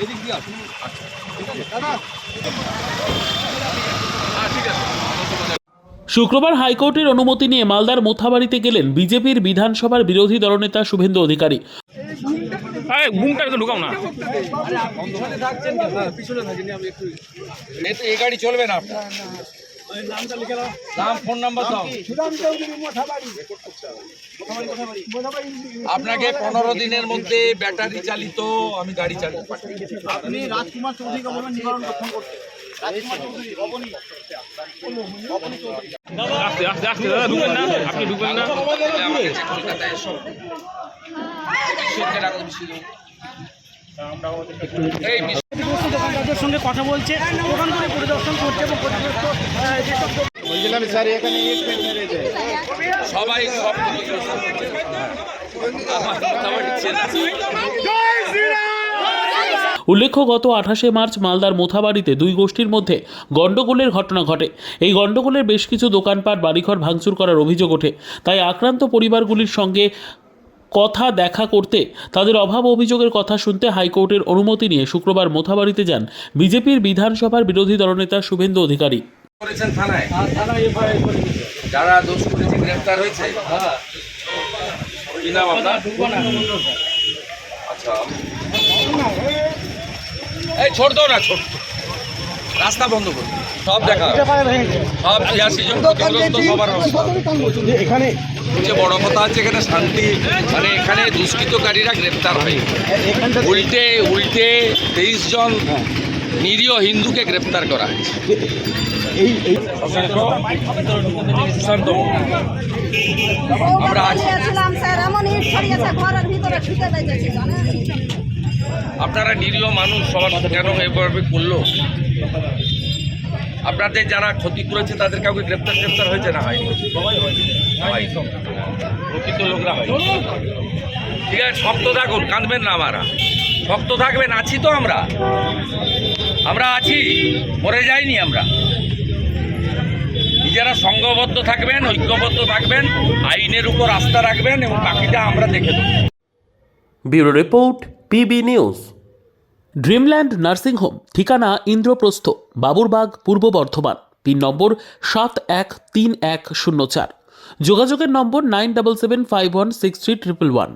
এদিক দিয়ে আসুন। আচ্ছা ঠিক আছে দাদা। হ্যাঁ ঠিক আছে। শুক্রবার হাইকোর্টের অনুমতি নিয়ে মালদার মোথাবাড়িতে গেলেন বিজেপির বিধানসভার বিরোধী দলনেতা শুভেন্দু অধিকারী। ঢুকাও না, এই গাড়ি চলবে না। নাম ফোন নাম্বার দাও। আপনাকে 15 দিনের মধ্যে ব্যাটারি চালিত আমি গাড়ি চালিয়ে পাঠাই। আপনি রাজকুমার চৌধুরীকে বলবেন নিবারণ ফোন করতে। রাজকুমার চৌধুরী রবনি। আস্তে আস্তে আস্তে দাদা ঢুকবেন না, আপনি ঢুকবেন না। কলকাতায় এসো। এই দোকানদারদের সঙ্গে কথা বলছে, দোকান করে পরিদর্শন করছে এবং ক্ষতিগ্রস্ত যেসব বলছিলাম স্যার এখানে সবাই সব উল্লেখ্য, গত 28শে মার্চ মালদার মোথাবাড়িতে দুই গোষ্ঠীর মধ্যে গণ্ডগোলের ঘটনা ঘটে। এই গণ্ডগোলের বেশ কিছু দোকানপাট বাড়িঘর ভাঙচুর করার অভিযোগ ওঠে। তাই আক্রান্ত পরিবারগুলির সঙ্গে কথা দেখা করতে, তাদের অভাব অভিযোগের কথা শুনতে হাইকোর্টের অনুমতি নিয়ে শুক্রবার মোথাবাড়িতে যান বিজেপির বিধানসভার বিরোধী দলনেতা শুভেন্দু অধিকারী। করেছেন থানায়, যারা দোষ করেছে গ্রেফতার হয়েছে। কি নাম আপনার? আচ্ছা এই ছোড় দাও না, ছোট রাস্তা বন্ধ করুন, সব দেখা সব 86 জন ক্ষতিগ্রস্ত সবার এখানে সবচেয়ে বড় কথা হচ্ছে এখানে শান্তি, মানে এখানে দুষ্কৃতকারীরা গ্রেপ্তার হয়। উল্টে 23 জন নিরীহ হিন্দুকে গ্রেপ্তার করা হয়েছে। সুশান্ত আমরা আছি। আপনারা নিরীহ মানুষ, সবার কেন এভাবে করলো? আপনাদের যারা ক্ষতি করেছে তাদের কাউকে গ্রেপ্তার হয়েছে না? হয়নি, সবাই প্রকৃত লোকরা হয়। ঠিক আছে, শক্ত থাকুন, কাঁদবেন না, আমারা শক্ত থাকবেন, আছি তো আমরা আছি, মরে যাইনি আমরা। নিজেরা সংঘবদ্ধ থাকবেন, ঐক্যবদ্ধ থাকবেন, আইনের উপর আস্থা রাখবেন এবং বাকিটা আমরা দেখে দেব। Bureau report, PB news. Dreamland nursing home, ঠিকানা ইন্দ্রপ্রস্থ, বাবুরবাগ, পূর্ব বর্ধমান। পিন নম্বর 713104। যোগাযোগের নম্বর 9775163111।